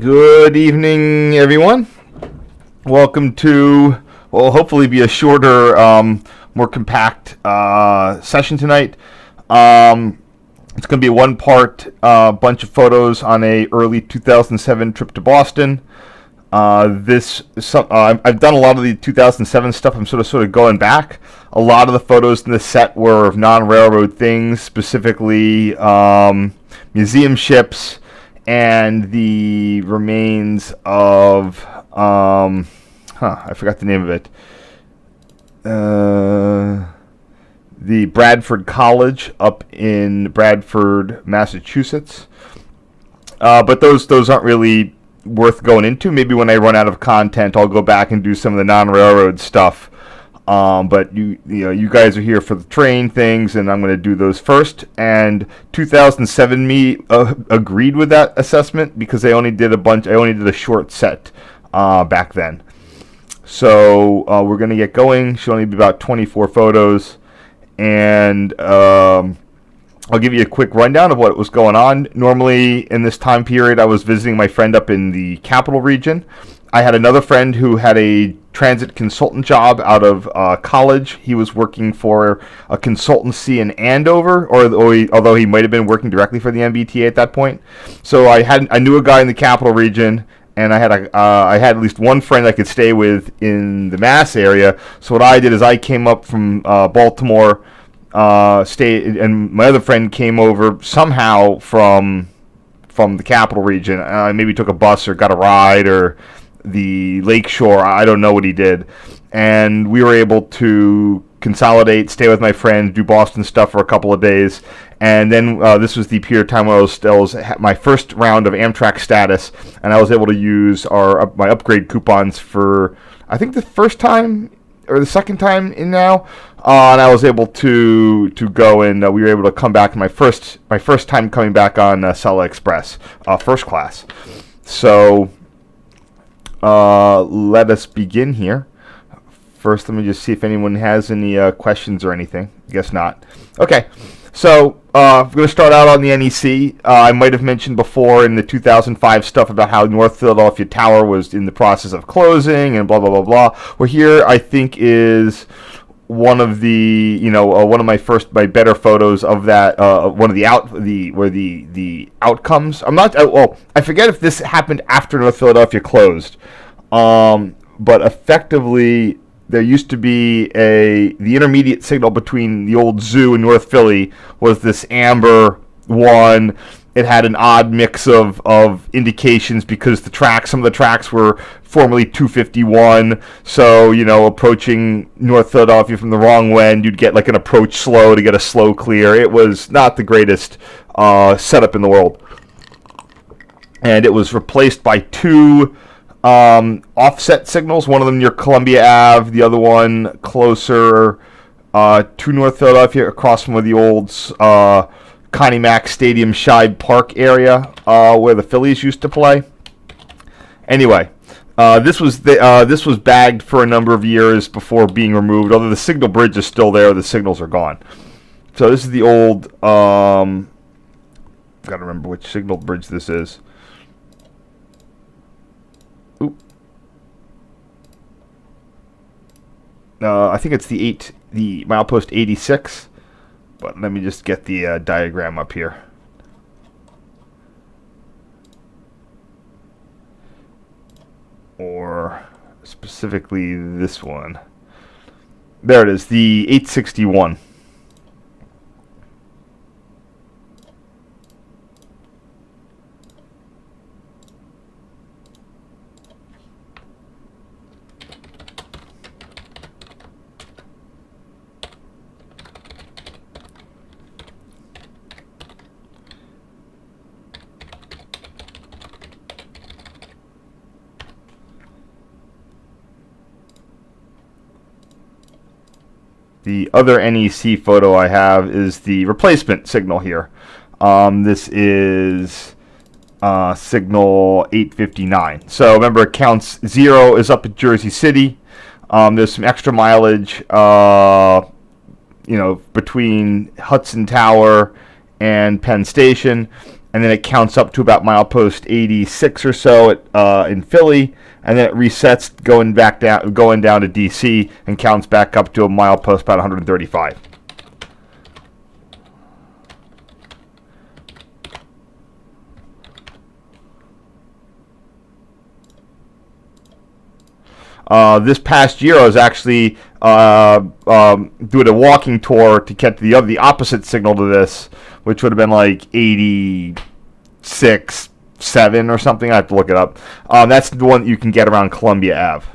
Good evening, everyone. Welcome to, well, hopefully be a shorter, more compact session tonight. It's going to be a one-part bunch of photos on a early 2007 trip to Boston. I've done a lot of the 2007 stuff. I'm sort of going back. A lot of the photos in this set were of non-railroad things, specifically museum ships and the remains of I forgot the name of it. The Bradford College up in Bradford, Massachusetts. But those aren't really worth going into. Maybe when I run out of content, I'll go back and do some of the non-railroad stuff. But you guys are here for the train things, and I'm going to do those first. And 2007 me agreed with that assessment because I only did a short set back then. So we're going to get going. Should only be about 24 photos, and I'll give you a quick rundown of what was going on. Normally, in this time period, I was visiting my friend up in the Capital Region. I had another friend who had a transit consultant job out of college. He was working for a consultancy in Andover, although he might have been working directly for the MBTA at that point. So I knew a guy in the Capital Region, and I had at least one friend I could stay with in the Mass area. So what I did is I came up from Baltimore, stayed, and my other friend came over somehow from the Capital Region. Maybe took a bus or got a ride or the Lakeshore. I don't know what he did. And we were able to consolidate, stay with my friend, do Boston stuff for a couple of days. And then this was the period of time when I was my first round of Amtrak status, and I was able to use my upgrade coupons for, I think, the first time or the second time in now. And I was able to go, and we were able to come back. My first time coming back on Acela Express, first class. So let us begin here. First, let me just see if anyone has any questions or anything. I guess not. Okay, so I'm going to start out on the NEC. I might have mentioned before in the 2005 stuff about how North Philadelphia Tower was in the process of closing and blah, blah, blah, blah. Well, here I think is one of the, one of my better photos of that, one of the outcomes. I'm not, I forget if this happened after North Philadelphia closed, but effectively there used to be the intermediate signal between the old zoo and North Philly was this amber one. It had an odd mix of indications because some of the tracks were formerly 251. So, approaching North Philadelphia from the wrong end, you'd get like an approach slow to get a slow clear. It was not the greatest setup in the world. And it was replaced by two offset signals, one of them near Columbia Ave, the other one closer to North Philadelphia, across from where the old Connie Mack Stadium Shibe Park area where the Phillies used to play. Anyway, this was bagged for a number of years before being removed. Although the signal bridge is still there, the signals are gone. So this is the old. I've got to remember which signal bridge this is. Oop. I think it's the milepost 86. But let me just get the diagram up here. Or specifically this one. There it is, the 861. The other NEC photo I have is the replacement signal here. This is signal 859. So remember, it counts 0 is up at Jersey City. There's some extra mileage, between Hudson Tower and Penn Station. and then it counts up to about milepost 86 or so in Philly, and then it resets going down to DC and counts back up to a milepost about 135. This past year, I was actually doing a walking tour to get to the opposite signal to this, which would have been like 86, 7 or something. I have to look it up. That's the one that you can get around Columbia Ave.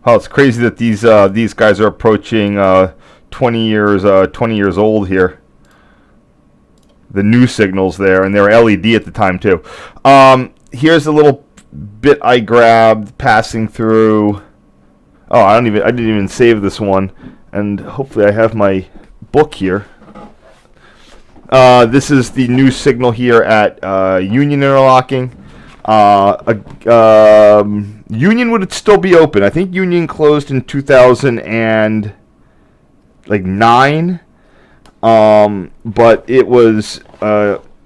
Well, it's crazy that these guys are approaching 20 years old here. The new signals there, and they were LED at the time too. Here's a little bit I grabbed passing through. Oh, I didn't even save this one, and hopefully I have my book here. This is the new signal here at Union Interlocking. Union would still be open. I think Union closed in 2009, but it was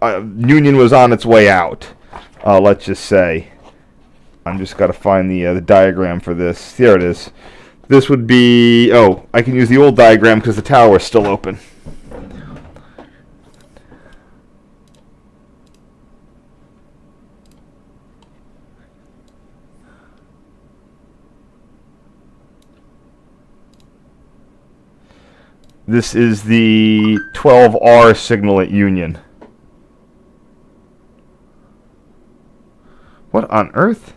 Union was on its way out. Let's just say. I'm just got to find the diagram for this. Here it is. This would be. Oh, I can use the old diagram because the tower is still open. This is the 12R signal at Union. What on earth?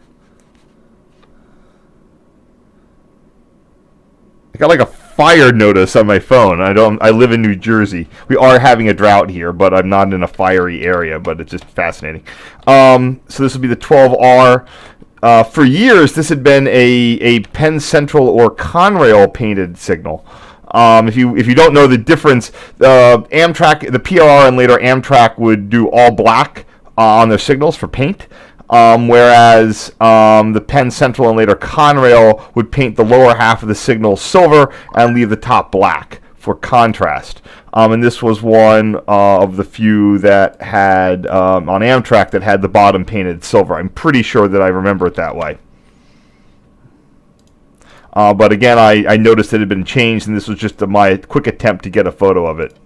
I got like a fire notice on my phone. I live in New Jersey. We are having a drought here, but I'm not in a fiery area, but it's just fascinating. So this would be the 12R. For years, this had been a Penn Central or Conrail painted signal. If you don't know the difference, Amtrak, the PRR, and later Amtrak would do all black on their signals for paint, whereas the Penn Central and later Conrail would paint the lower half of the signal silver and leave the top black for contrast. And this was one of the few that had on Amtrak that had the bottom painted silver. I'm pretty sure that I remember it that way. But again, I noticed it had been changed, and this was just my quick attempt to get a photo of it.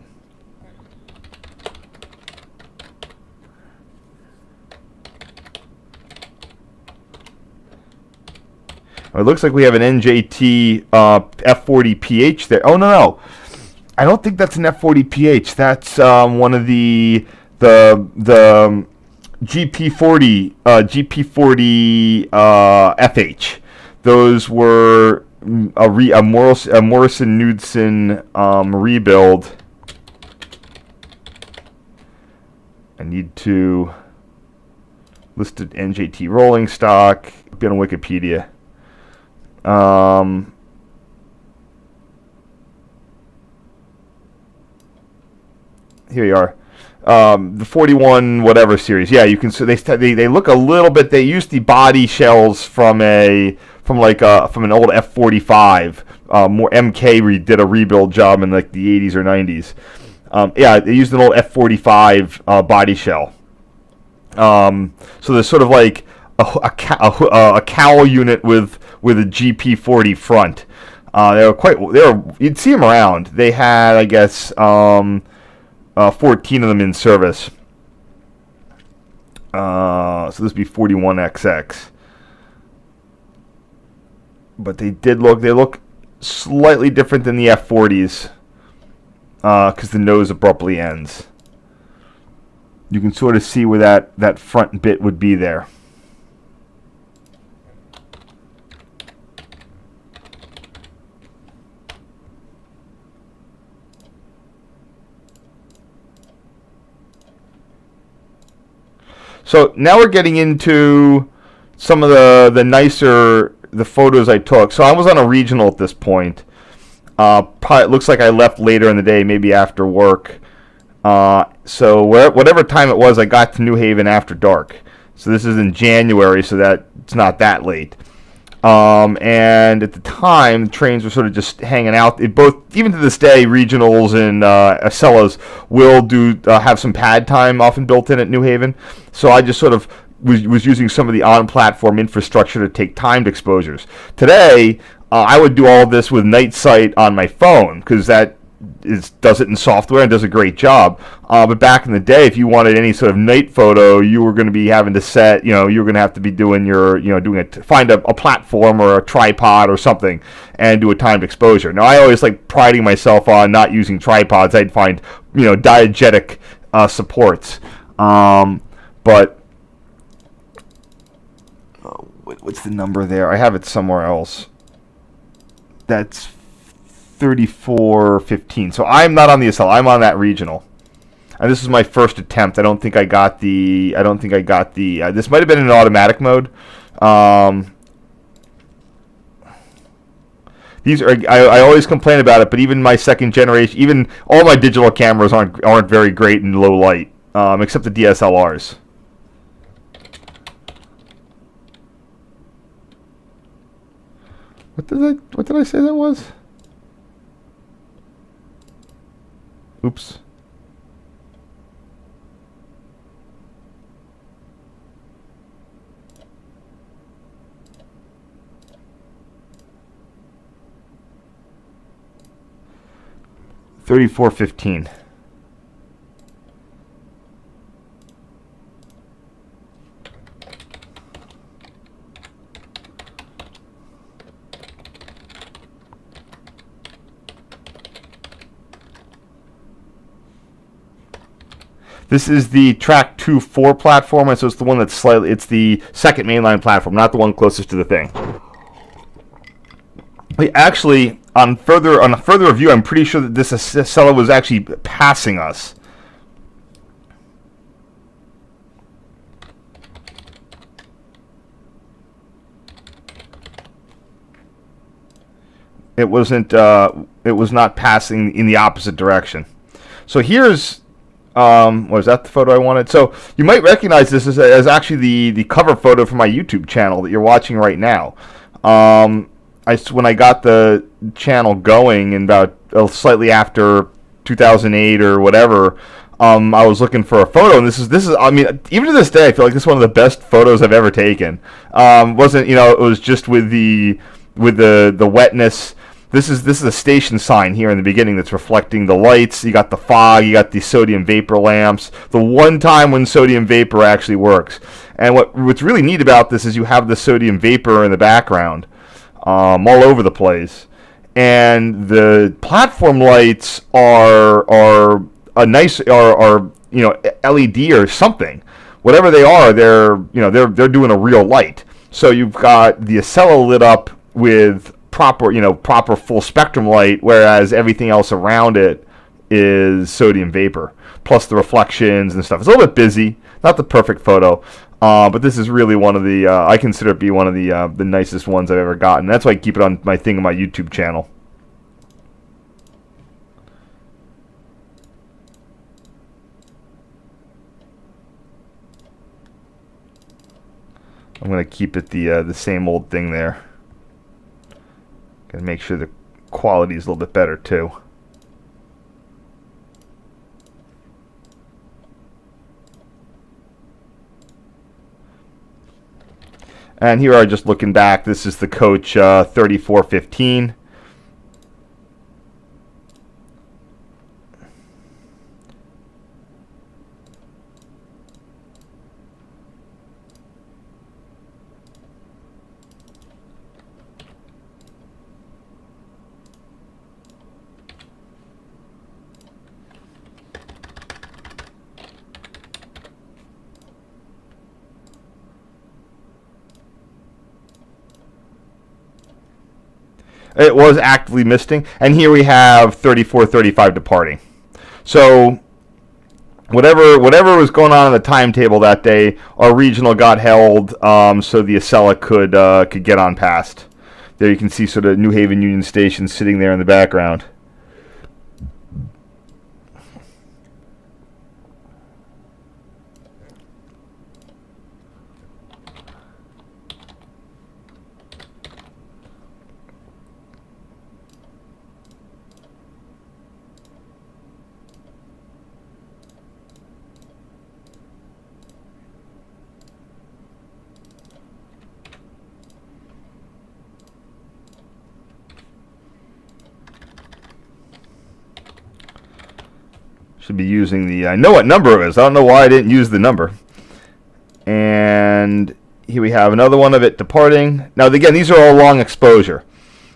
It looks like we have an NJT F40PH there. Oh, no. I don't think that's an F40PH. That's one of the GP40 FH. Those were a Morrison-Knudsen rebuild. I need to list it NJT rolling stock. Be on Wikipedia. Here you are. The 41 whatever series. Yeah, you can. So they look a little bit. They used the body shells from an old F-45. More MK did a rebuild job in like the 80s or 90s. Yeah, they used an old F-45 body shell. So there's sort of like a cowl unit with a GP40 front. You'd see them around. They had, I guess, 14 of them in service. So this would be 41XX. But they look slightly different than the F40s because the nose abruptly ends. You can sort of see where that front bit would be there. So now we're getting into some of the nicer the photos I took. So I was on a regional at this point. Probably, it looks like I left later in the day, maybe after work. So whatever time it was, I got to New Haven after dark. So this is in January, so that it's not that late. And at the time, the trains were sort of just hanging out. Even to this day, regionals and Acellas will have some pad time often built in at New Haven. So I just sort of was using some of the on-platform infrastructure to take timed exposures. Today, I would do all this with Night Sight on my phone because that does it in software and does a great job. But back in the day, if you wanted any sort of night photo, you were going to be having to set, you were going to have to be doing find a platform or a tripod or something and do a timed exposure. Now, I always like priding myself on not using tripods. I'd find, diegetic supports. But what's the number there? I have it somewhere else. That's 3415. So I'm not on the Acela. I'm on that regional. And this is my first attempt. I don't think I got the. This might have been in automatic mode. These are. I always complain about it, but even my second generation, even all my digital cameras aren't very great in low light, except the DSLRs. What did I say that was? Oops. $34.15. This is the Track 2.4 platform, and so it's the one that's it's the second mainline platform, not the one closest to the thing. Actually, on a further review, I'm pretty sure that this Acela was actually passing us. It wasn't. It was not passing in the opposite direction. So here's. Was that the photo I wanted? So you might recognize this as actually the cover photo for my YouTube channel that you're watching right now. When I got the channel going in about slightly after 2008 or whatever, I was looking for a photo, and this is. I mean, even to this day, I feel like this is one of the best photos I've ever taken. Wasn't it was just with the wetness. This is a station sign here in the beginning that's reflecting the lights. You got the fog. You got the sodium vapor lamps. The one time when sodium vapor actually works. And what's really neat about this is you have the sodium vapor in the background, all over the place. And the platform lights are a nice LED or something. Whatever they are, they're doing a real light. So you've got the Acela lit up with proper full spectrum light, whereas everything else around it is sodium vapor, plus the reflections and stuff. It's a little bit busy, not the perfect photo, but this is really one of the, I consider it to be one of the nicest ones I've ever gotten. That's why I keep it on my thing on my YouTube channel. I'm going to keep it the same old thing there. And make sure the quality is a little bit better too. And here are just looking back. This is the Coach 3415. It was actively misting, and here we have 3435 departing. So whatever was going on the timetable that day, our regional got held, so the Acela could get on past. There you can see sort of New Haven Union Station sitting there in the background. Should be using the, I know what number it is. I don't know why I didn't use the number. And here we have another one of it departing. Now, again, these are all long exposure.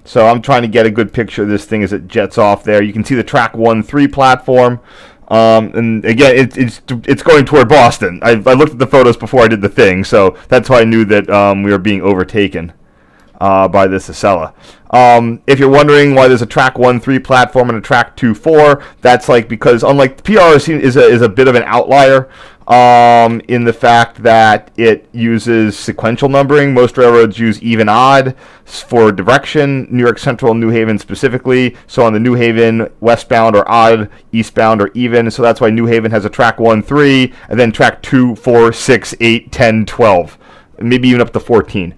So I'm trying to get a good picture of this thing as it jets off there. You can see the track 1-3 platform. And again, it's going toward Boston. I looked at the photos before I did the thing, so that's how I knew that we were being overtaken by this Acela. If you're wondering why there's a track 1-3 platform and a track 2-4, that's like because unlike the PR is a bit of an outlier in the fact that it uses sequential numbering. Most railroads use even odd for direction. New York Central and New Haven specifically. So on the New Haven westbound or odd, eastbound or even. So that's why New Haven has a track 1-3 and then track 2, 4, 6, 8, 10, 12, maybe even up to 14.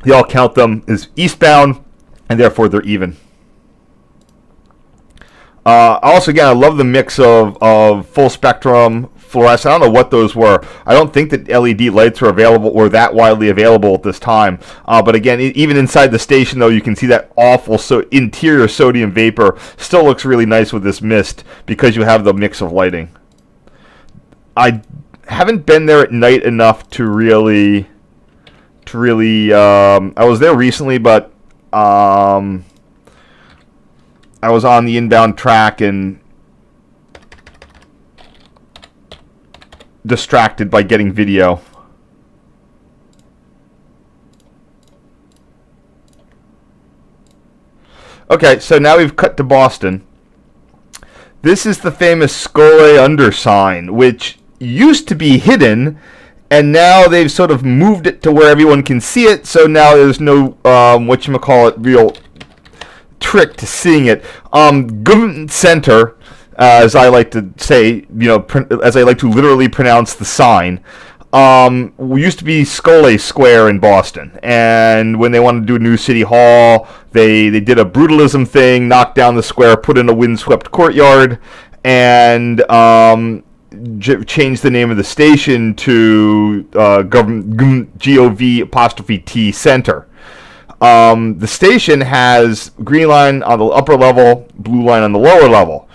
They all count them as eastbound, and therefore they're even. Also, again, I love the mix of full spectrum fluorescent. I don't know what those were. I don't think that LED lights were available or that widely available at this time. But again, even inside the station, though, you can see that awful interior sodium vapor. Still looks really nice with this mist because you have the mix of lighting. I haven't been there at night enough to really. I was there recently, but I was on the inbound track and distracted by getting video. Okay, so now we've cut to Boston. This is the famous Scollay undersign, which used to be hidden, and now they've sort of moved it to where everyone can see it, so now there's no, whatchamacallit, real trick to seeing it. Government Center, as I like to say, as I like to literally pronounce the sign, used to be Scollay Square in Boston. And when they wanted to do a new city hall, they did a brutalism thing, knocked down the square, put in a windswept courtyard, and changed the name of the station to GOV''T Center. The station has green line on the upper level, blue line on the lower level.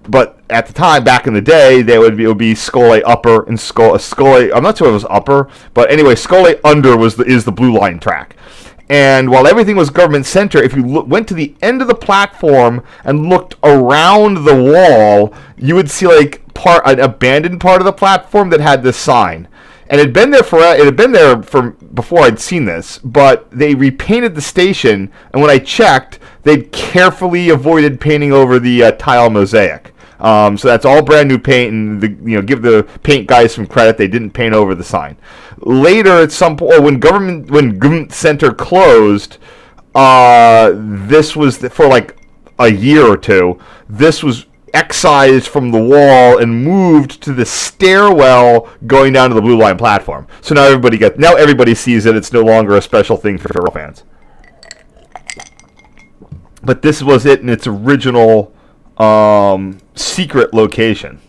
But at the time, back in the day, it would be Scollay upper and Scollay. I'm not sure if it was upper, but anyway, Scollay under is the blue line track. And while everything was Government Center, if you went to the end of the platform and looked around the wall, you would see like an abandoned part of the platform that had this sign. And it had been there for before I'd seen this, but they repainted the station. And when I checked, they'd carefully avoided painting over the tile mosaic. So that's all brand new paint, and give the paint guys some credit. They didn't paint over the sign. Later, at some point, when Government Center closed, this was for like a year or two. This was excised from the wall and moved to the stairwell going down to the blue line platform. So now everybody sees it. It's no longer a special thing for rail fans. But this was it in its original secret location.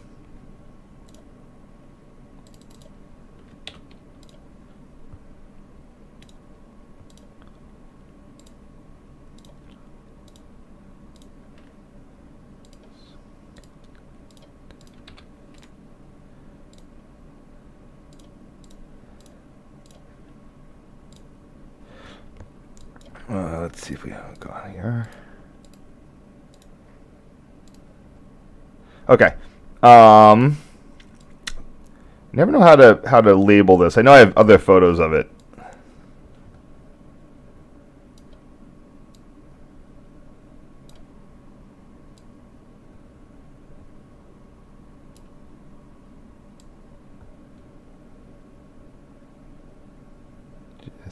Let's see if we have got here. Okay. Never know how to label this. I know I have other photos of it.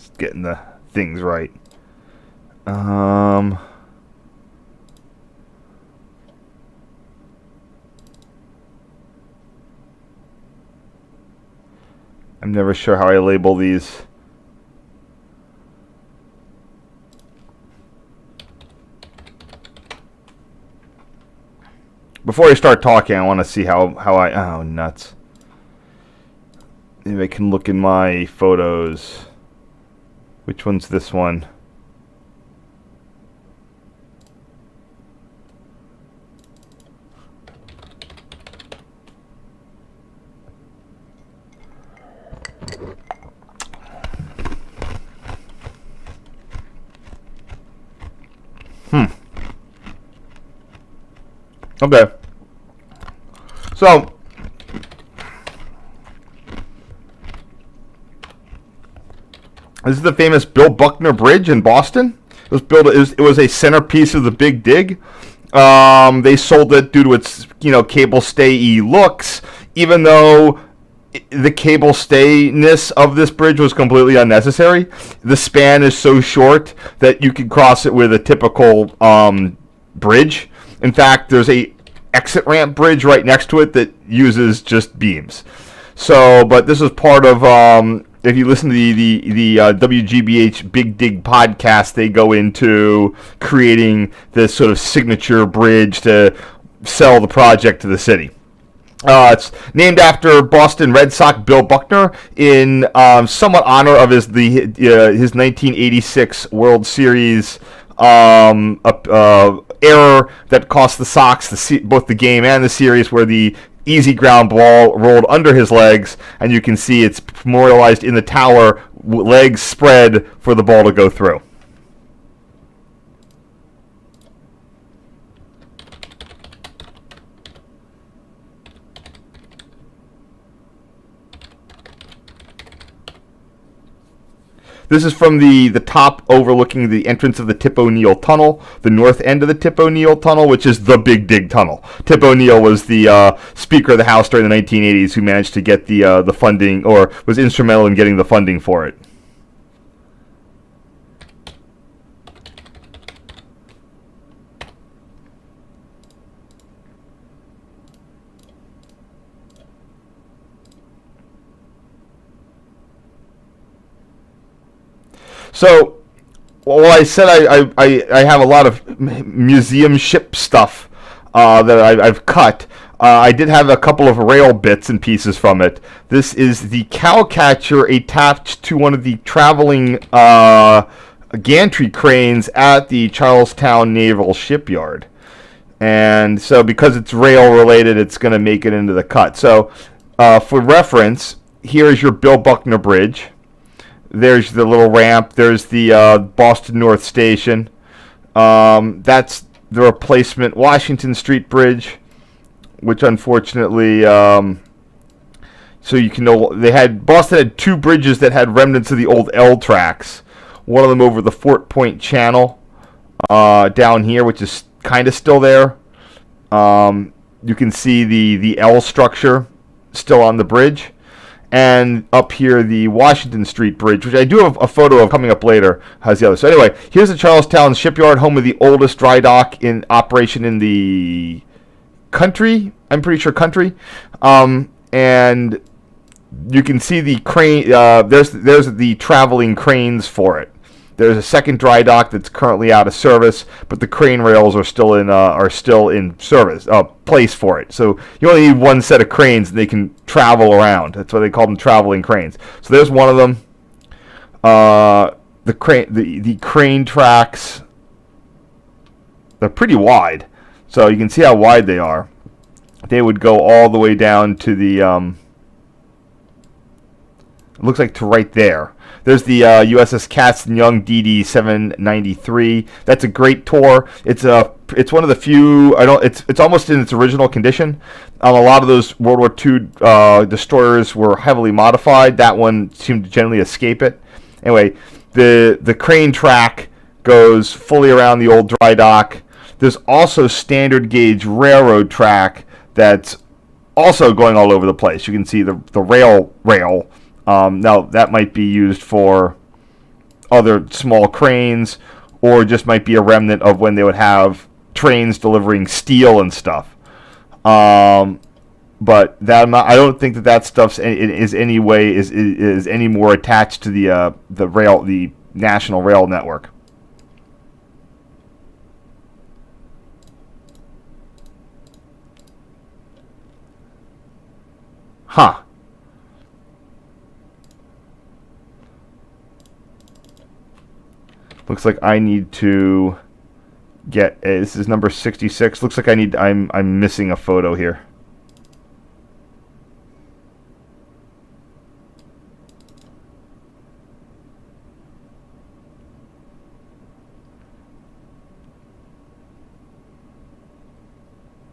Just getting the things right. I'm never sure how I label these. Before I start talking, I want to see how I... Oh, nuts. Maybe I can look in my photos. Which one's this one? Okay. So, this is the famous Bill Buckner Bridge in Boston. It was built. It was a centerpiece of the Big Dig. They sold it due to its, cable stay-y looks, even though the cable stayness of this bridge was completely unnecessary. The span is so short that you can cross it with a typical bridge. In fact, there's a exit ramp bridge right next to it that uses just beams. So, but this is part of, if you listen to the WGBH Big Dig podcast, they go into creating this sort of signature bridge to sell the project to the city. It's named after Boston Red Sox Bill Buckner in somewhat honor of his 1986 World Series error that cost the Sox both the game and the series, where the easy ground ball rolled under his legs, and you can see it's memorialized in the tower, legs spread for the ball to go through. This is from the top overlooking the entrance of the Tip O'Neill Tunnel, the north end of the Tip O'Neill Tunnel, which is the Big Dig Tunnel. Tip O'Neill was the Speaker of the House during the 1980s who managed to get the funding, or was instrumental in getting the funding for it. So, well, I said I have a lot of museum ship stuff that I've cut. I did have a couple of rail bits and pieces from it. This is the cow catcher attached to one of the traveling gantry cranes at the Charlestown Naval Shipyard. And so because it's rail related, it's going to make it into the cut. So for reference, here is your Bill Buckner Bridge. There's the little ramp. There's the Boston North Station. That's the replacement Washington Street Bridge, which unfortunately, so you can know, Boston had two bridges that had remnants of the old L tracks. One of them over the Fort Point Channel down here, which is kind of still there. You can see the L structure still on the bridge. And up here, the Washington Street Bridge, which I do have a photo of coming up later, has the other. So anyway, here's the Charlestown Shipyard, home of the oldest dry dock in operation in the country. I'm pretty sure country. And you can see the crane. There's the traveling cranes for it. There's a second dry dock that's currently out of service, but the crane rails are still in service, place for it. So you only need one set of cranes, and they can travel around. That's why they call them traveling cranes. So there's one of them. The crane tracks, they're pretty wide, so you can see how wide they are. They would go all the way down to the. It looks like to right there. There's the USS Caston Young DD-793. That's a great tour. It's one of the few. It's almost in its original condition. A lot of those World War II destroyers were heavily modified. That one seemed to generally escape it. Anyway, the crane track goes fully around the old dry dock. There's also standard gauge railroad track that's also going all over the place. You can see the rail. Now, that might be used for other small cranes, or just might be a remnant of when they would have trains delivering steel and stuff. But that I don't think that stuff is any way is any more attached to the national rail network. Huh. Looks like I need to get this is number 66. Looks like I'm missing a photo here.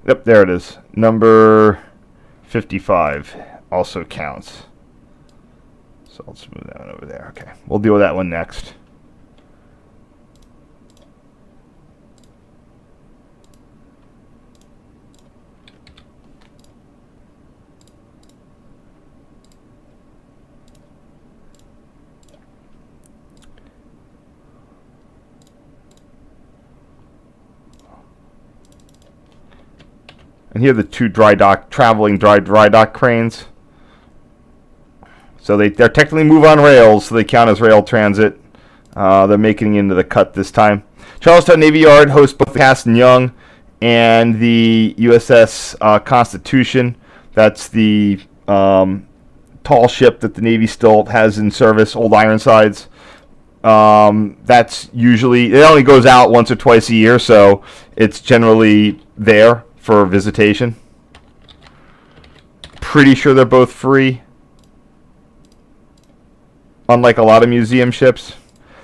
Yep, there it is. Number 55 also counts. So I'll just move that one over there. Okay, we'll deal with that one next. And here are the two traveling dry dock cranes. So they're technically move on rails, so they count as rail transit. They're making it into the cut this time. Charlestown Navy Yard hosts both the Caston Young and the USS Constitution. That's the tall ship that the Navy still has in service, Old Ironsides. That's usually, it only goes out once or twice a year, so it's generally there for visitation. Pretty sure they're both free. Unlike a lot of museum ships.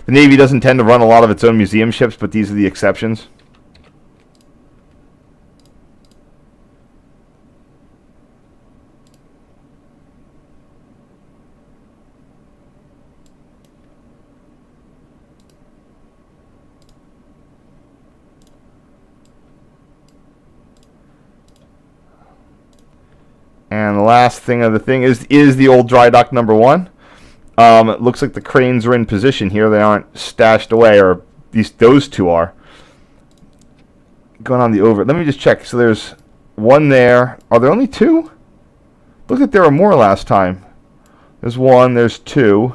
The Navy doesn't tend to run a lot of its own museum ships, but these are the exceptions. And the last thing of the thing is the old dry dock number 1. It looks like the cranes are in position here. They aren't stashed away, or at least those two are. Going on the over. Let me just check. So there's one there. Are there only 2? Looked like there were more last time. There's 1. There's 2.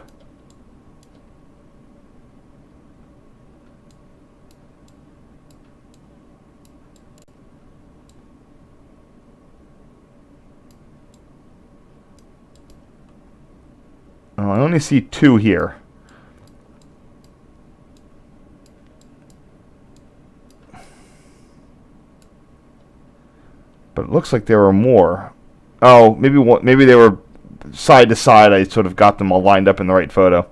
Oh, I only see 2 here. But it looks like there were more. Oh, maybe they were side to side. I sort of got them all lined up in the right photo.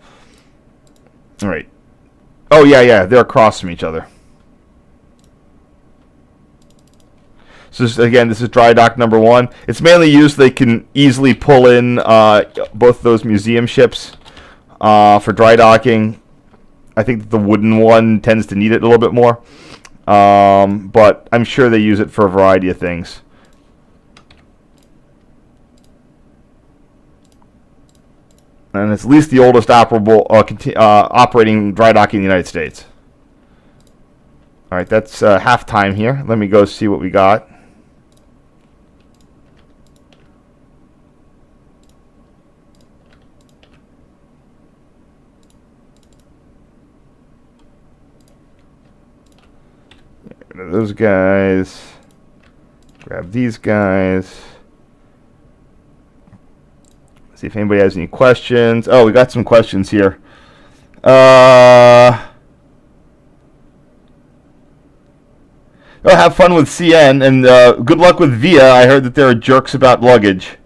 All right. Oh, yeah, they're across from each other. So this is dry dock number 1. It's mainly used so they can easily pull in both those museum ships for dry docking. I think the wooden one tends to need it a little bit more. But I'm sure they use it for a variety of things. And it's at least the oldest operating dry dock in the United States. All right, that's halftime here. Let me go see what we got. Those guys. Grab these guys. See if anybody has any questions. Oh, we got some questions here. Oh, have fun with CN, and good luck with VIA. I heard that there are jerks about luggage.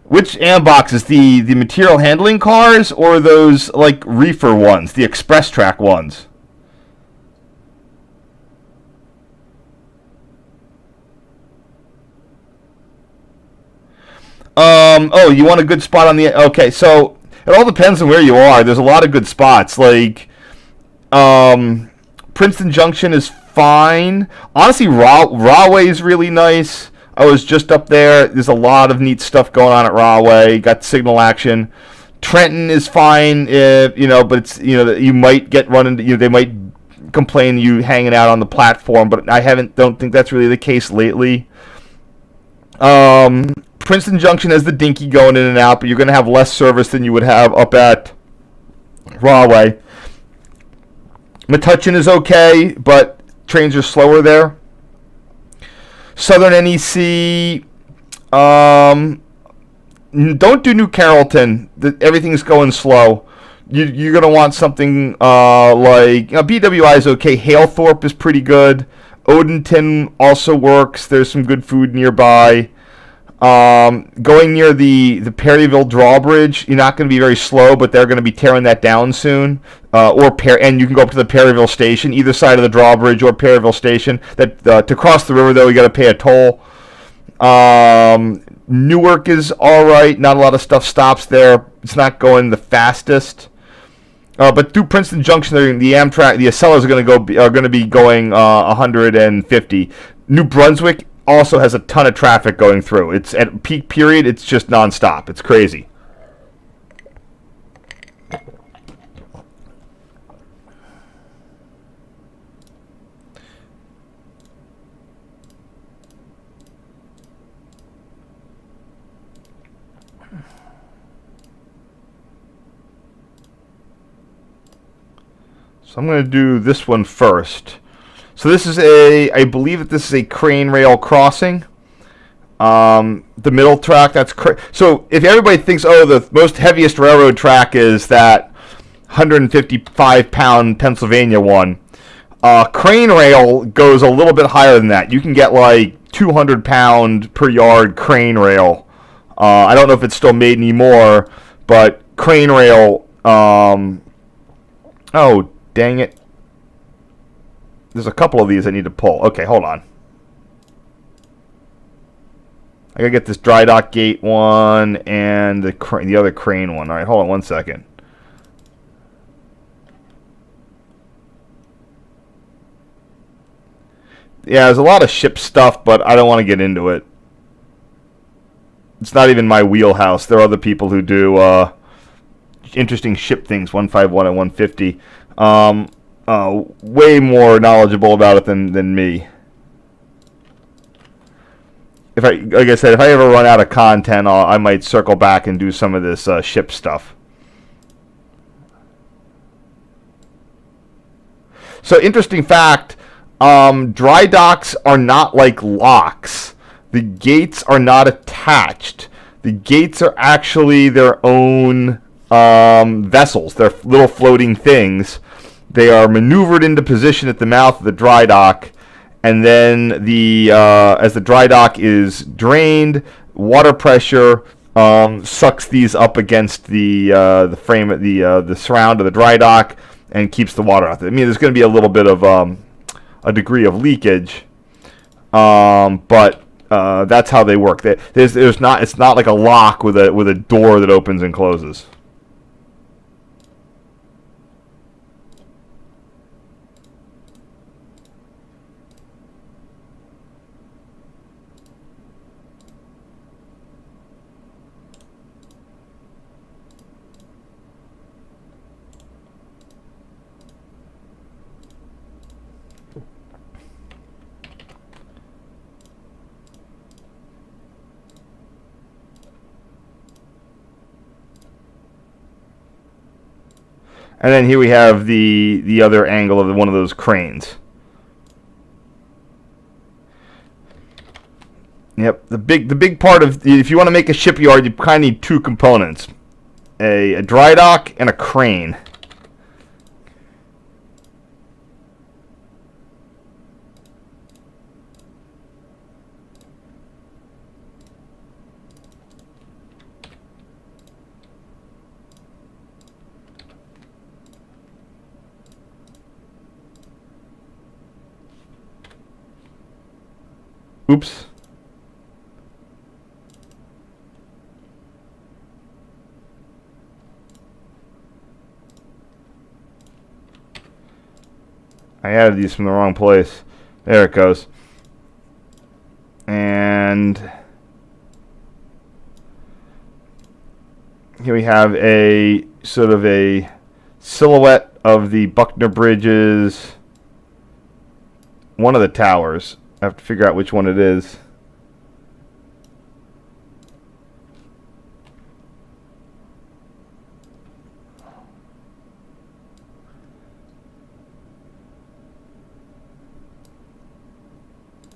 Which Amboxes? The material handling cars, or those like reefer ones, the express track ones? Oh, you want a good spot on the... Okay, so it all depends on where you are. There's a lot of good spots. Like, Princeton Junction is fine. Honestly, Rahway is really nice. I was just up there. There's a lot of neat stuff going on at Rahway. Got signal action. Trenton is fine, if, but it's you might get run into. They might complain you hanging out on the platform, but don't think that's really the case lately. Princeton Junction has the dinky going in and out, but you're going to have less service than you would have up at Rahway. Metuchen is okay, but trains are slower there. Southern NEC, don't do New Carrollton. Everything's going slow. You're going to want something like BWI is okay. Halethorpe is pretty good. Odenton also works. There's some good food nearby. Going near the Perryville drawbridge, you're not going to be very slow, but they're going to be tearing that down soon. And you can go up to the Perryville station, either side of the drawbridge or Perryville station. To cross the river, though, you got to pay a toll. Newark is all right. Not a lot of stuff stops there. It's not going the fastest. But through Princeton Junction, the Amtrak, the Accelas are going to be going 150. New Brunswick also has a ton of traffic going through. It's at peak period. It's just nonstop. It's crazy. So I'm going to do this one first. So this is I believe that this is a crane rail crossing. The middle track, so if everybody thinks, the most heaviest railroad track is that 155-pound Pennsylvania one, crane rail goes a little bit higher than that. You can get like 200-pound per yard crane rail. I don't know if it's still made anymore, but crane rail, oh, dang it. There's a couple of these I need to pull. Okay, hold on. I gotta get this dry dock gate one and the other crane one. All right, hold on 1 second. Yeah, there's a lot of ship stuff, but I don't want to get into it. It's not even my wheelhouse. There are other people who do interesting ship things, 151 and 150. Way more knowledgeable about it than me. Like I said, if I ever run out of content, I might circle back and do some of this ship stuff. So, interesting fact, dry docks are not like locks. The gates are not attached. The gates are actually their own vessels. They're little floating things. They are maneuvered into position at the mouth of the dry dock, and then as the dry dock is drained, water pressure sucks these up against the frame, the surround of the dry dock, and keeps the water out. I mean, there's going to be a little bit of a degree of leakage, but that's how they work. It's not like a lock with a door that opens and closes. And then here we have the other angle of one of those cranes. Yep, the big part of, if you want to make a shipyard, you kind of need two components: a dry dock and a crane. Oops. I added these from the wrong place. There it goes. And And here we have a sort of a silhouette of the Buckner Bridges, one of the towers. I have to figure out which one it is.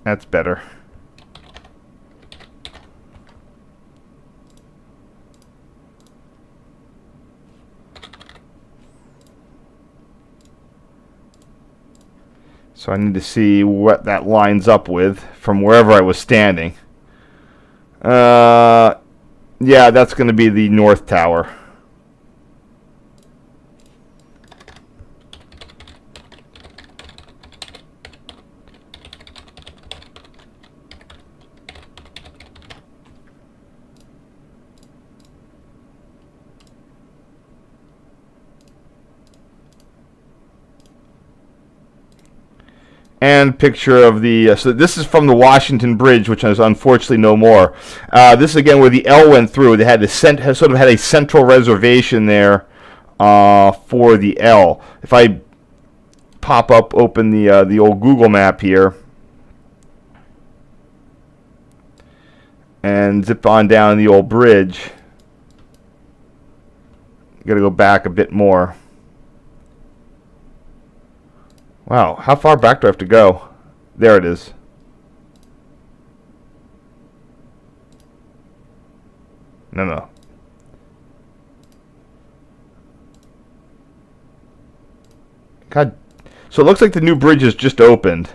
That's better. So I need to see what that lines up with from wherever I was standing. Yeah, that's going to be the North Tower. And picture of the, so this is from the Washington Bridge, which is unfortunately no more. This is again where the L went through. They had sort of had a central reservation there for the L. If I open the old Google map here, and zip on down the old bridge, got to go back a bit more. Wow, how far back do I have to go? There it is. No. God. So it looks like the new bridge has just opened.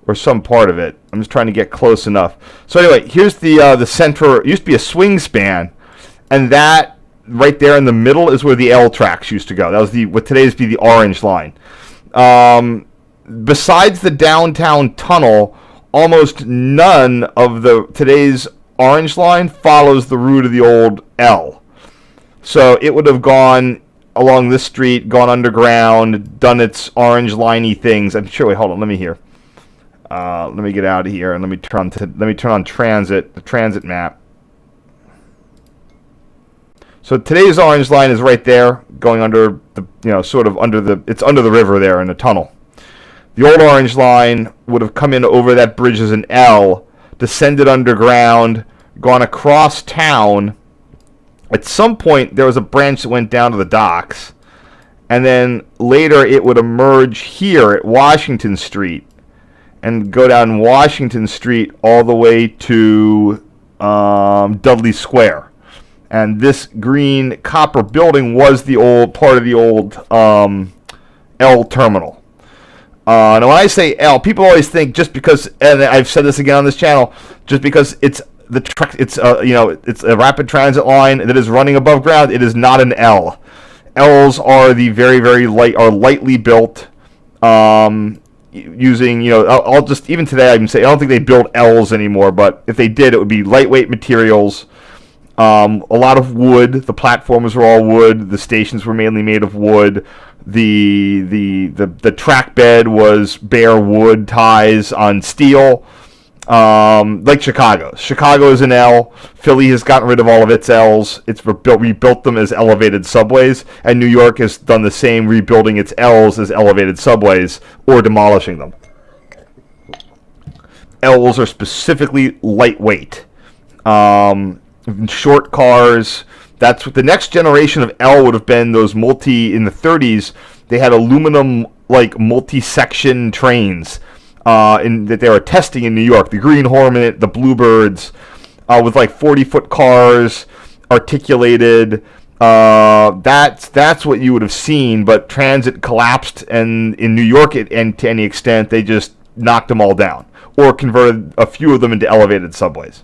Or some part of it. I'm just trying to get close enough. So anyway, here's the center. It used to be a swing span. And that right there in the middle is where the L tracks used to go. That was what today's be the orange line. Besides the downtown tunnel, almost none of today's orange line follows the route of the old L. So it would have gone along this street, gone underground, done its orange liney things. I'm sure. Wait, hold on. Let me hear. Let me get out of here and let me turn on transit, the transit map. So today's orange line is right there, going under the, sort of under the, it's under the river there in a tunnel. The old orange line would have come in over that bridge as an L, descended underground, gone across town. At some point, there was a branch that went down to the docks, and then later it would emerge here at Washington Street and go down Washington Street all the way to Dudley Square. And this green copper building was the old part of the old L terminal. Now, when I say L, people always think just because, and I've said this again on this channel, just because it's it's a rapid transit line that is running above ground, it is not an L. L's are the very, very lightly built. Using, I'll just, even today I can say I don't think they build L's anymore, but if they did, it would be lightweight materials. A lot of wood. The platforms were all wood. The stations were mainly made of wood. The track bed was bare wood ties on steel. Like Chicago. Chicago is an L. Philly has gotten rid of all of its L's. It's rebuilt them as elevated subways, and New York has done the same, rebuilding its L's as elevated subways or demolishing them. L's are specifically lightweight. Short cars. That's what the next generation of L would have been. Those in the 30s, they had aluminum multi-section trains that they were testing in New York. The Green Hornet, the Bluebirds, with 40-foot cars, articulated. That's what you would have seen. But transit collapsed, and in New York, and to any extent, they just knocked them all down or converted a few of them into elevated subways.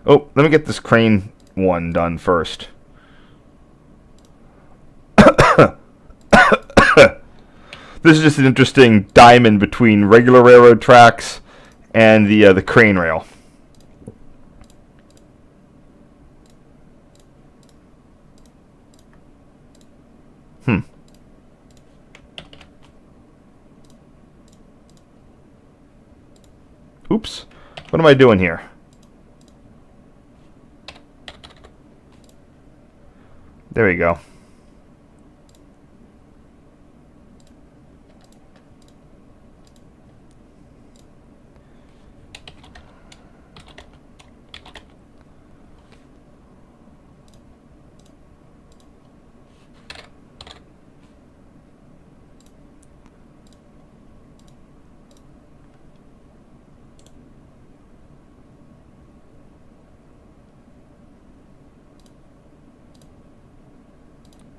Oh, let me get this crane one done first. This is just an interesting diamond between regular railroad tracks and the crane rail. What am I doing here? There we go.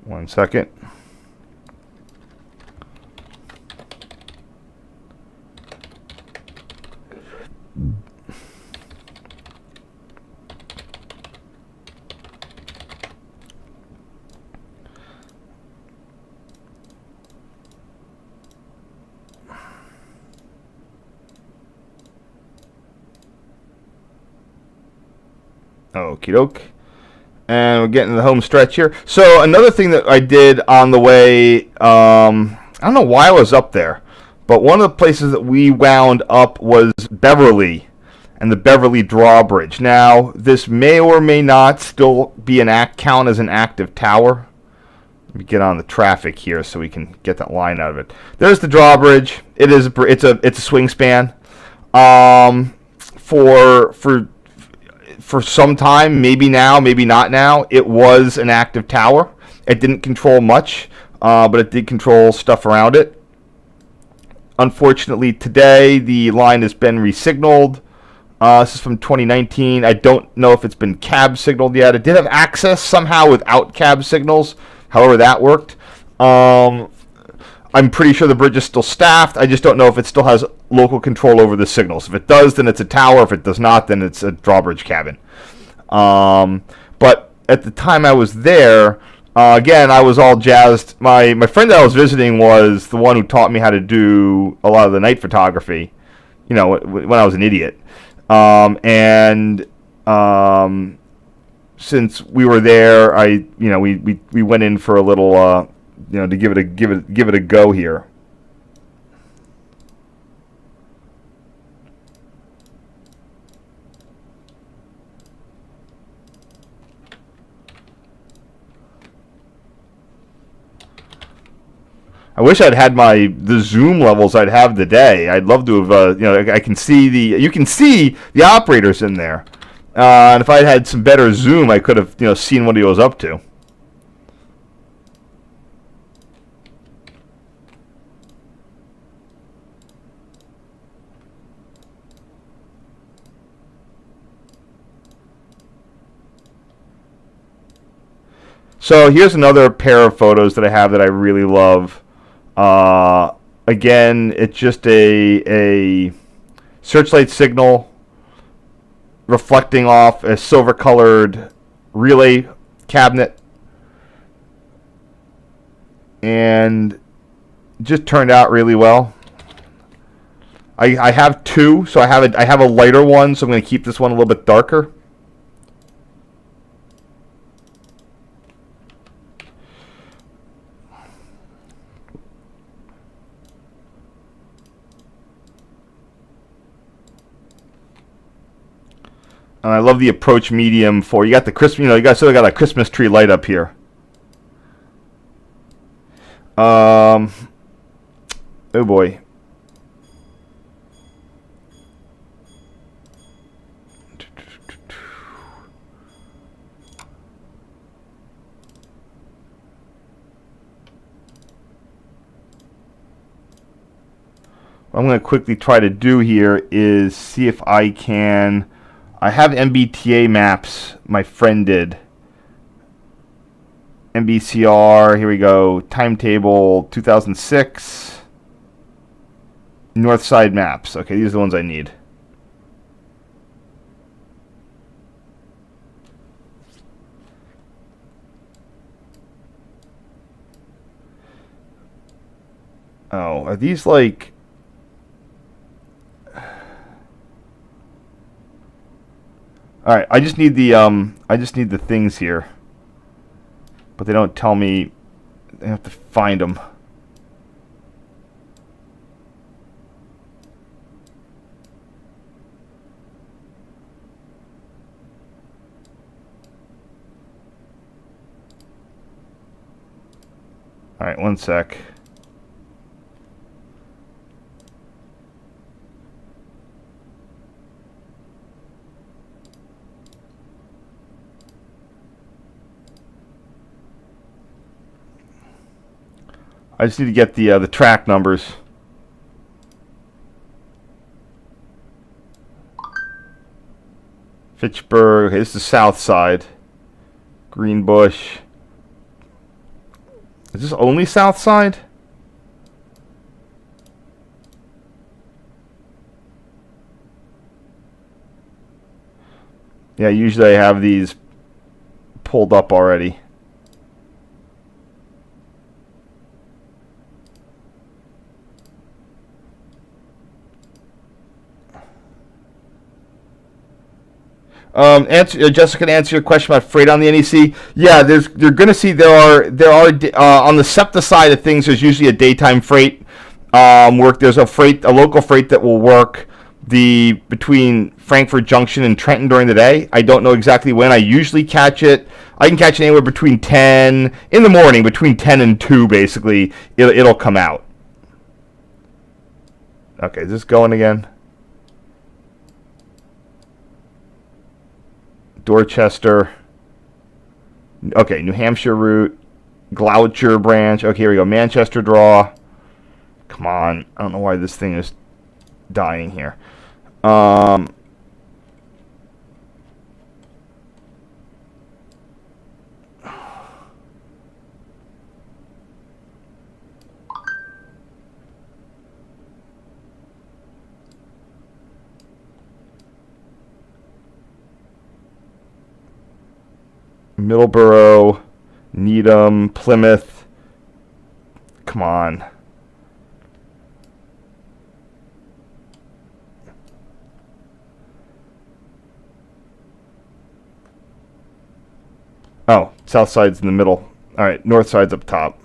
One second. Okie doke. And we're getting to the home stretch here. So another thing that I did on the way, I don't know why I was up there, but one of the places that we wound up was Beverly and the Beverly Drawbridge. Now, this may or may not still be count as an active tower. Let me get on the traffic here so we can get that line out of it. There's the drawbridge. It's a swing span. For some time, maybe now, maybe not now, it was an active tower. It didn't control much, but it did control stuff around it. Unfortunately, today, the line has been resignaled. This is from 2019. I don't know if it's been cab signaled yet. It did have access somehow without cab signals, however that worked. I'm pretty sure the bridge is still staffed. I just don't know if it still has local control over the signals. If it does, then it's a tower. If it does not, then it's a drawbridge cabin. But at the time I was there, again, I was all jazzed. My friend that I was visiting was the one who taught me how to do a lot of the night photography, when I was an idiot. Since we were there, we went in for a little, to give it a go here. I wish I'd had the zoom levels I'd have today. I'd love to have, I can see you can see the operators in there. And if I'd had some better zoom, I could have, seen what he was up to. So here's another pair of photos that I have that I really love. Again, it's just a searchlight signal reflecting off a silver-colored relay cabinet, and just turned out really well. I have two, so I have a lighter one, so I'm going to keep this one a little bit darker. And I love the approach medium for you got the Christmas. You guys still got a Christmas tree light up here. Oh boy. What I'm going to quickly try to do here is see if I can. I have MBTA maps. My friend did. MBCR. Here we go. Timetable 2006. North side maps. Okay, these are the ones I need. Oh, are these like? All right, I just need the things here, but they don't tell me. I have to find them. All right, one sec. I just need to get the track numbers. Fitchburg. Okay, this is the south side. Greenbush. Is this only south side? Yeah, usually I have these pulled up already. Jessica, to answer your question about freight on the NEC. Yeah, you're going to see there are on the SEPTA side of things. There's usually a daytime freight work. There's a local freight that will work between Frankfurt Junction and Trenton during the day. I don't know exactly when. I usually catch it. I can catch it anywhere between 10 in the morning, between 10 and 2. Basically, it'll come out. Okay, is this going again? Dorchester. Okay, New Hampshire route. Gloucester branch. Okay, here we go. Manchester draw. Come on. I don't know why this thing is dying here. Middleborough, Needham, Plymouth. Come on. Oh, south side's in the middle. All right, north side's up top.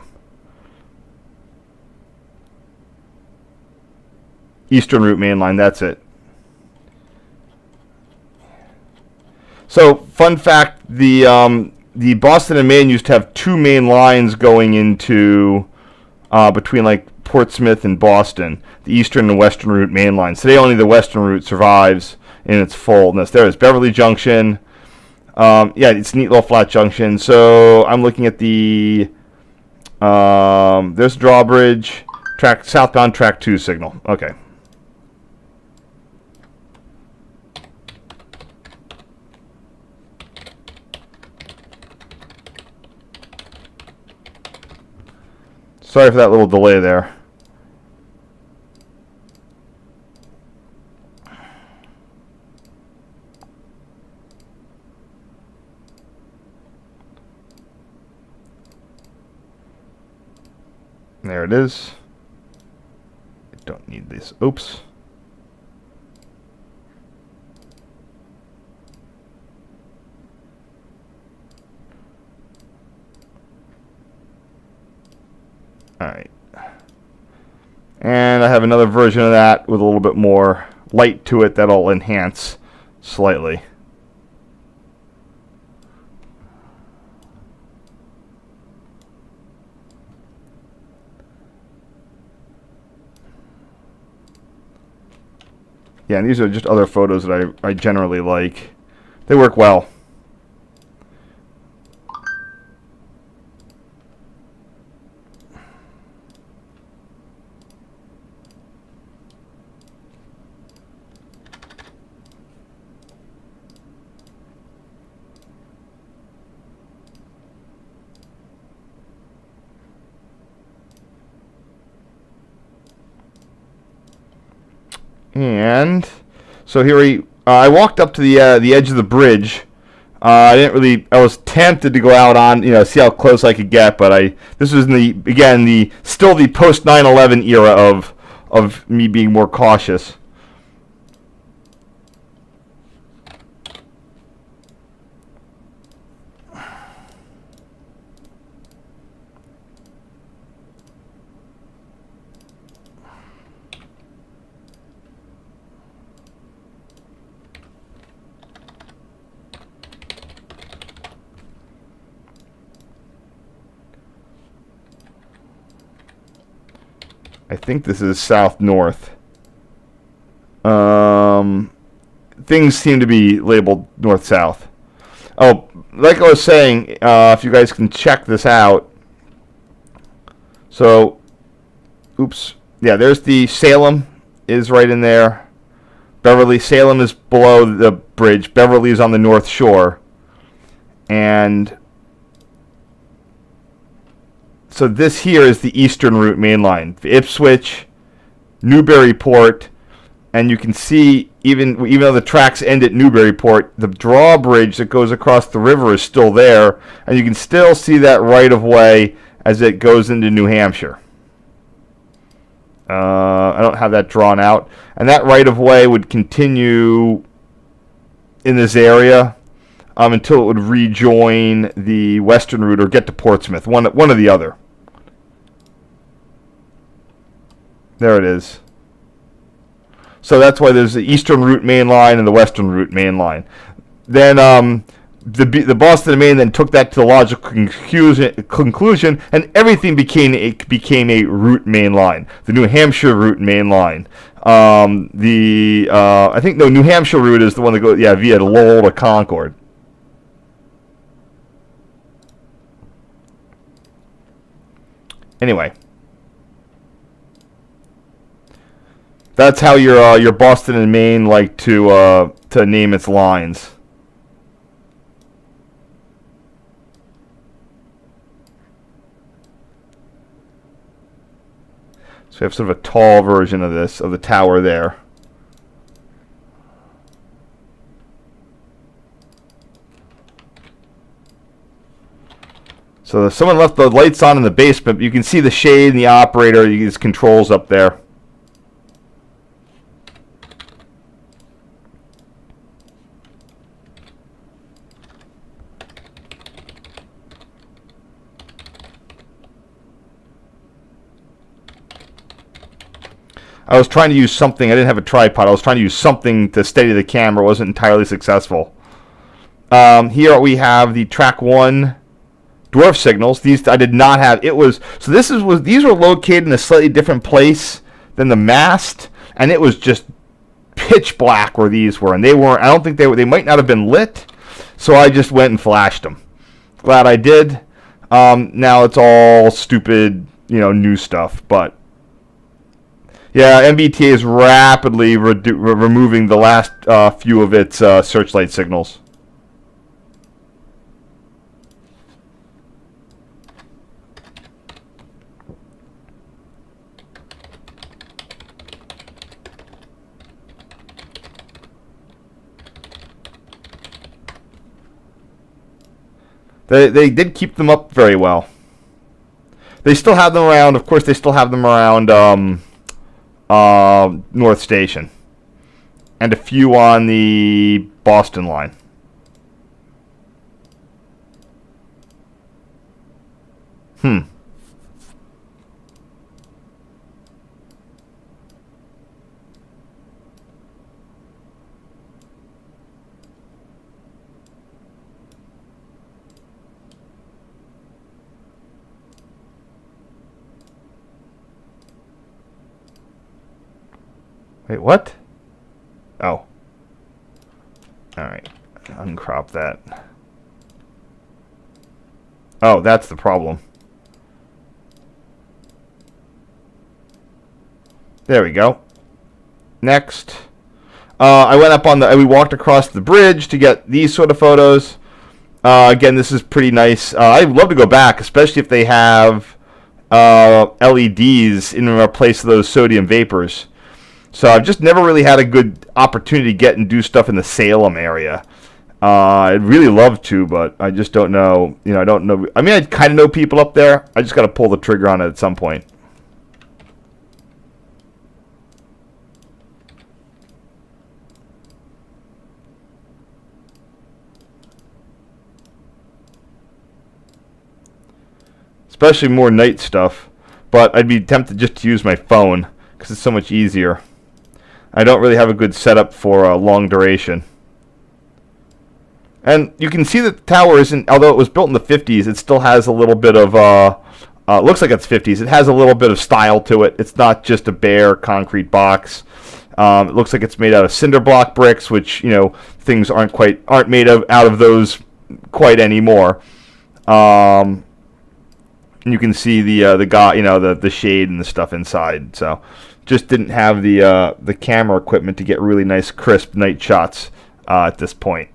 Eastern Route main line, that's it. So, fun fact, the Boston and Maine used to have two main lines going into between like Portsmouth and Boston, the Eastern and Western Route main lines. Today, only the Western Route survives in its fullness. There's Beverly Junction. Yeah, it's a neat little flat junction. So, I'm looking at there's Drawbridge, southbound track 2 signal. Okay. Sorry for that little delay there. There it is. I don't need this. Oops. Alright. And I have another version of that with a little bit more light to it that'll enhance slightly. Yeah, and these are just other photos that I generally like. They work well. And so here I walked up to the edge of the bridge. I didn't really. I was tempted to go out on, see how close I could get, but this was still the post 9/11 era of me being more cautious. I think this is south-north. Things seem to be labeled north-south. Oh, like I was saying, if you guys can check this out. So, oops. Yeah, there's the Salem is right in there. Beverly, Salem is below the bridge. Beverly is on the north shore. And so this here is the Eastern Route main line. Ipswich, Newburyport, and you can see even though the tracks end at Newburyport, the drawbridge that goes across the river is still there, and you can still see that right-of-way as it goes into New Hampshire. I don't have that drawn out. And that right-of-way would continue in this area until it would rejoin the Western Route or get to Portsmouth, one or the other. There it is. So that's why there's the Eastern Route main line and the Western Route main line. Then the Boston and Maine then took that to the logical conclusion, and everything became a route main line. The New Hampshire route main line. I think New Hampshire route is the one that goes via Lowell to Concord. Anyway, that's how your Boston and Maine like to name its lines. So we have sort of a tall version of this, of the tower there. So someone left the lights on in the basement, but you can see the shade and the operator, his controls up there. I was trying to use something. I didn't have a tripod. I was trying to use something to steady the camera. It wasn't entirely successful. Here we have the track 1 dwarf signals. These I did not have. These were located in a slightly different place than the mast, and it was just pitch black where these were, and they weren't. I don't think they might not have been lit, so I just went and flashed them. Glad I did. Now it's all stupid, new stuff, but. Yeah, MBTA is rapidly removing the last few of its searchlight signals. They did keep them up very well. They still have them around. Of course, they still have them around North Station, and a few on the Boston line. Wait, what? Oh. Alright. Uncrop that. Oh, that's the problem. There we go. Next. I went up we walked across the bridge to get these sort of photos. Again, this is pretty nice. I'd love to go back, especially if they have LEDs in place of those sodium vapors. So I've just never really had a good opportunity to get and do stuff in the Salem area. I'd really love to, but I just don't know. I don't know. I mean, I kind of know people up there. I just got to pull the trigger on it at some point. Especially more night stuff. But I'd be tempted just to use my phone because it's so much easier. I don't really have a good setup for long duration. And you can see that the tower isn't, although it was built in the 50s, it still has a little bit of Looks like it's 50s. It has a little bit of style to it. It's not just a bare concrete box. It looks like it's made out of cinder block bricks, which things aren't made out of those quite anymore. And you can see the shade and the stuff inside. So just didn't have the camera equipment to get really nice crisp night shots at this point.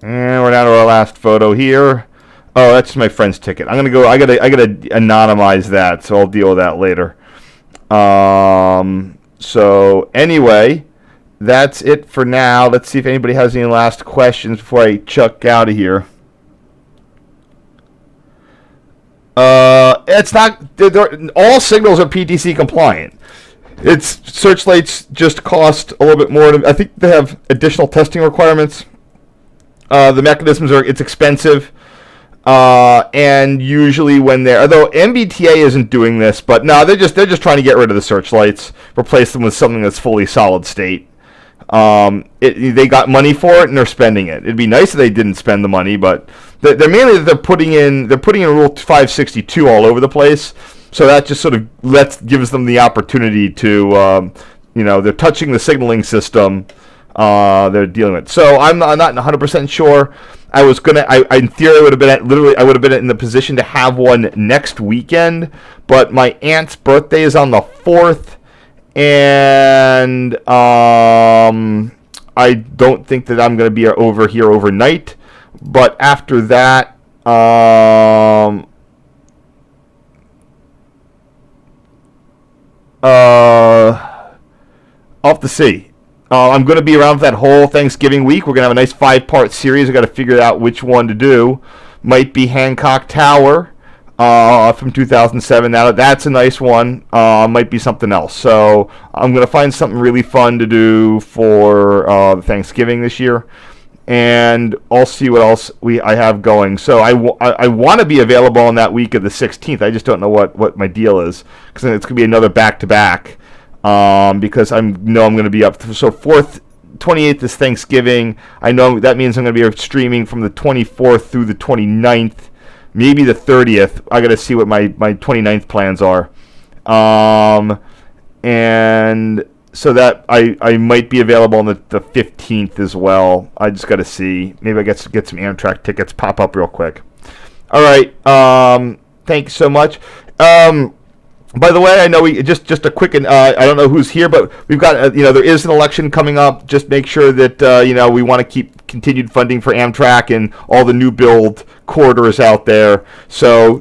And we're down to our last photo here. Oh, that's my friend's ticket. I'm gonna go. I gotta anonymize that, so I'll deal with that later. So anyway, that's it for now. Let's see if anybody has any last questions before I chuck out of here. It's not. All signals are PTC compliant. Its searchlights just cost a little bit more. I think they have additional testing requirements. The mechanisms it's expensive, and usually although MBTA isn't doing this, but no, they're just trying to get rid of the searchlights, replace them with something that's fully solid state. They got money for it and they're spending it. It'd be nice if they didn't spend the money, but they're putting in Rule 562 all over the place. So that just sort of gives them the opportunity to they're touching the signaling system. They're dealing with. So I'm not 100% sure. In theory, I would have been in the position to have one next weekend, but my aunt's birthday is on the 4th, and I don't think that I'm going to be over here overnight. But after that, I'll have to see. I'm going to be around for that whole Thanksgiving week. We're going to have a nice 5-part series. I've got to figure out which one to do. Might be Hancock Tower from 2007. Now that's a nice one. Might be something else. So I'm going to find something really fun to do for Thanksgiving this year. And I'll see what else I have going. So I want to be available on that week of the 16th. I just don't know what my deal is, because it's going to be another back-to-back. Because I'm going to be up. So 28th is Thanksgiving. I know that means I'm going to be streaming from the 24th through the 29th, maybe the 30th. I got to see what my 29th plans are. And so that I might be available on the 15th as well. I just got to see. Maybe I get some Amtrak tickets pop up real quick. All right. Thank you so much. By the way, I know just a quick, I don't know who's here, but we've got, there is an election coming up. Just make sure that, we want to keep continued funding for Amtrak and all the new build corridors out there. So,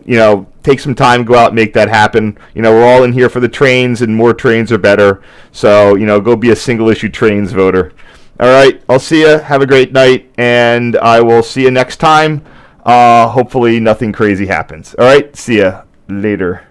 take some time, go out and make that happen. We're all in here for the trains, and more trains are better. So, go be a single issue trains voter. All right, I'll see you. Have a great night, and I will see you next time. Hopefully nothing crazy happens. All right, see ya later.